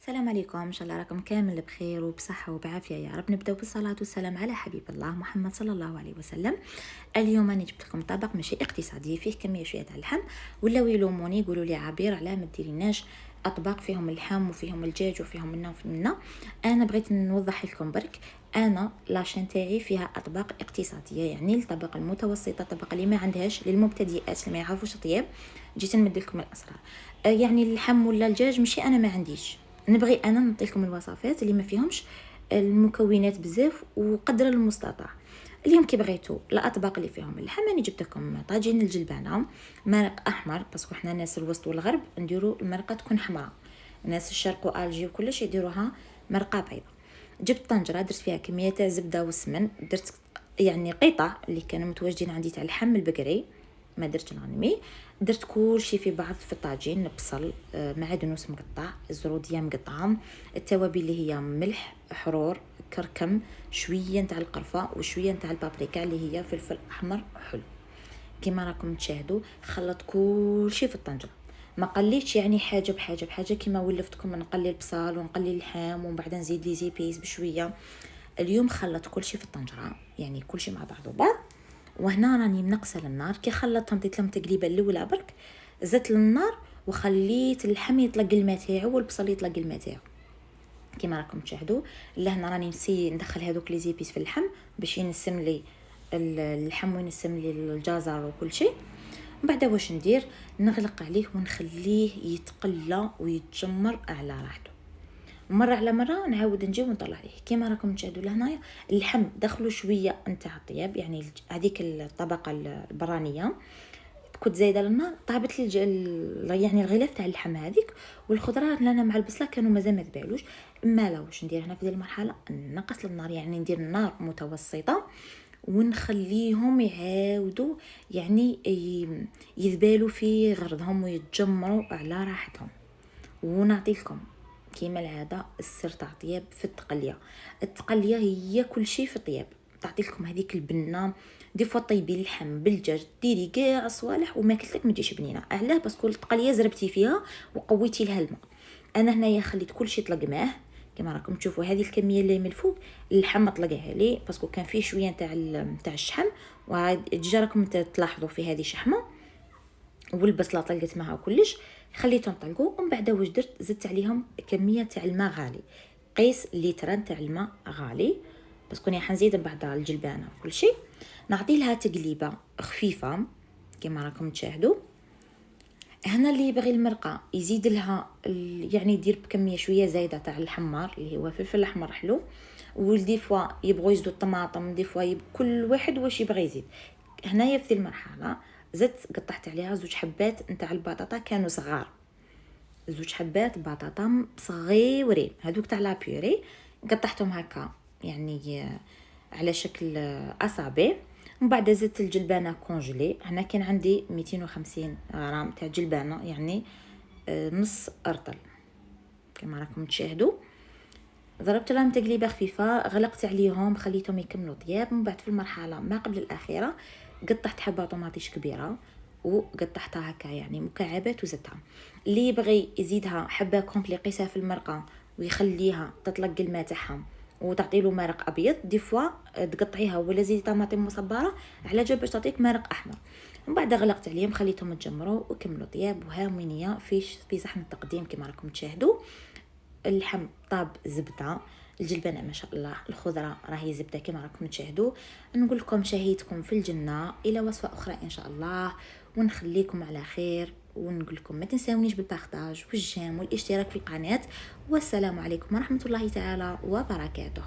السلام عليكم، ان شاء الله راكم كامل بخير وبصحه وبعافيه يا رب. نبداو بالصلاه والسلام على حبيب الله محمد صلى الله عليه وسلم. اليوم انا جبت لكم طبق ماشي اقتصادي، فيه كميه شويه تاع اللحم. ولاو يلوموني يقولوا لي عبير علاه ما ديريناش اطباق فيهم اللحم وفيهم الدجاج وفيهم منا ومنا. انا بغيت نوضح لكم برك، انا لاشين تاعي فيها اطباق اقتصاديه، يعني الطبق المتوسطه، الطبق اللي ما عندهاش للمبتدئات اللي ما يعرفوش الطياب. جيت نمد لكم الاسرار. يعني اللحم ولا الدجاج ماشي انا ما عنديش، نبغي انا نعطي لكم الوصفات اللي ما فيهمش المكونات بزاف وقدر المستطاع. اليوم كي بغيتوا الاطباق اللي فيهم اللحم، انا جبت لكم طاجين الجلبانه، مرق احمر باسكو حنا ناس الوسط والغرب نديروا المرقه تكون حمراء، ناس الشرق والجي وكلش يديروها مرقه بيضاء. جبت طنجره درت فيها كميه تاع زبده وسمن، درت يعني قطع اللي كانوا متواجدين عندي تاع اللحم البقري، ما درت نغنمي. درت كل شيء في بعض في الطاجين، بصل معدنوس مقطع، الزروديه مقطعه، التوابل اللي هي ملح، حرور، كركم، شويه نتاع القرفه وشويه نتاع البابريكا اللي هي فلفل احمر حلو. كيما راكم تشاهدوا خلط كل شيء في الطنجره، ما قليتش يعني حاجه بحاجه كيما ولفتكم نقلي البصل ونقلي اللحم ومن بعد نزيد لي زيبيس بشويه. اليوم خلط كل شيء في الطنجره، يعني كل شيء مع بعض. وهنا راني منقصه للنار، كي خلطتهم ديت لهم تقليبه الاولى برك، زدت للنار وخليت اللحم يطلق الماء تاعو والبصل يطلق الماء تاعو كيما راكم تشاهدوا. لهنا راني نسي ندخل هذوك لي زيبيس في اللحم باش ينسم لي اللحم وينسم لي الجزر وكل شيء. من بعد واش ندير، نغلق عليه ونخليه يتقلى ويتجمر على راحته. مره على مره نعاود نجي ونطلع عليه كيما راكم تشاهدوا. لهنايا اللحم دخلوا شويه نتاع الطياب، يعني هذيك الطبقه البرانيه كنت زايده للنار، طابت لي يعني الغلاف تاع اللحم هذيك، والخضره لنا مع البصله كانوا مازال ما ذبالوش. ما لا واش ندير هنا في هذه المرحله، نقص النار، يعني ندير النار متوسطه ونخليهم يعاودوا يعني يذبالوا في غرضهم ويتجمروا على راحتهم. ونعطي لكم كيما العاده السر تاع الطياب في التقليه هي كل شيء في الطياب. تعطي لكم هذيك البنه، دي فوا طيبي اللحم بالدجاج ديري كاع صوالح وما كلتك ما تجيش بنينه. علاه؟ باسكو التقليه زربتي فيها وقويتي لها الماء. انا هنايا خليت كل شيء طلق معاه كما راكم تشوفوا. هذه الكميه اللي من الفوق اللحم طلقها لي باسكو كان فيه شويه تاع الشحم، وجا راكم تلاحظوا في هذه شحمه، والبصله طلقت معها كلش، خليتهم طلقوا. ومن بعد واش درت، زدت عليهم كميه تاع الماء غالي، قيس لتران تاع الماء غالي باسكو راني حنزيد من بعد الجلبانه وكل شيء. نعطي لها تقليبه خفيفه كما راكم تشاهدوا. هنا اللي يبغي المرقه يزيد لها يعني يدير بكميه شويه زايده تاع الحمار اللي هو فلفل احمر حلو، ودي فوا يبغوا يزيدوا الطماطم، دي فوا كل واحد واش يبغي يزيد. هنايا في المرحله زدت قطعت عليها 2 حبات نتاع البطاطا كانوا صغار، 2 حبات بطاطا صغيورين هذوك تاع لا بيوري، قطعتهم هكا يعني على شكل اصابع. ومن بعد زدت الجلبانه كونجلي، هنا كان عندي 250 غرام تاع جلبانه، يعني نص ارطل كما راكم تشاهدوا. ضربت لهم تقليبه خفيفه، غلقت عليهم خليتهم يكملوا طياب. من بعد في المرحله ما قبل الاخيره قطعت حبه طماطيش كبيره وقطعتها هكا يعني مكعبات وزدتها. اللي يبغي يزيدها حبه كومبلي قيسها في المرقه ويخليها تطلق الماء تاعها وتعطي له مرق ابيض، دي فوا تقطعيها ولا زيدي طماطم مصبره على جنب باش تعطيك مرق احمر. من بعد غلقت عليهم خليتهم يتجمروا وكملوا طياب. وهاوينيه في صحن التقديم كما راكم تشاهدوا. اللحم طاب زبده، الجلبانه ما شاء الله، الخضره راهي زبده كما راكم تشاهدوا. نقول لكم شهيتكم في الجنه، الى وصفه اخرى ان شاء الله، ونخليكم على خير. ونقول لكم ما تنساونيش بالبارطاج والجيم والاشتراك في القناه. والسلام عليكم ورحمه الله تعالى وبركاته.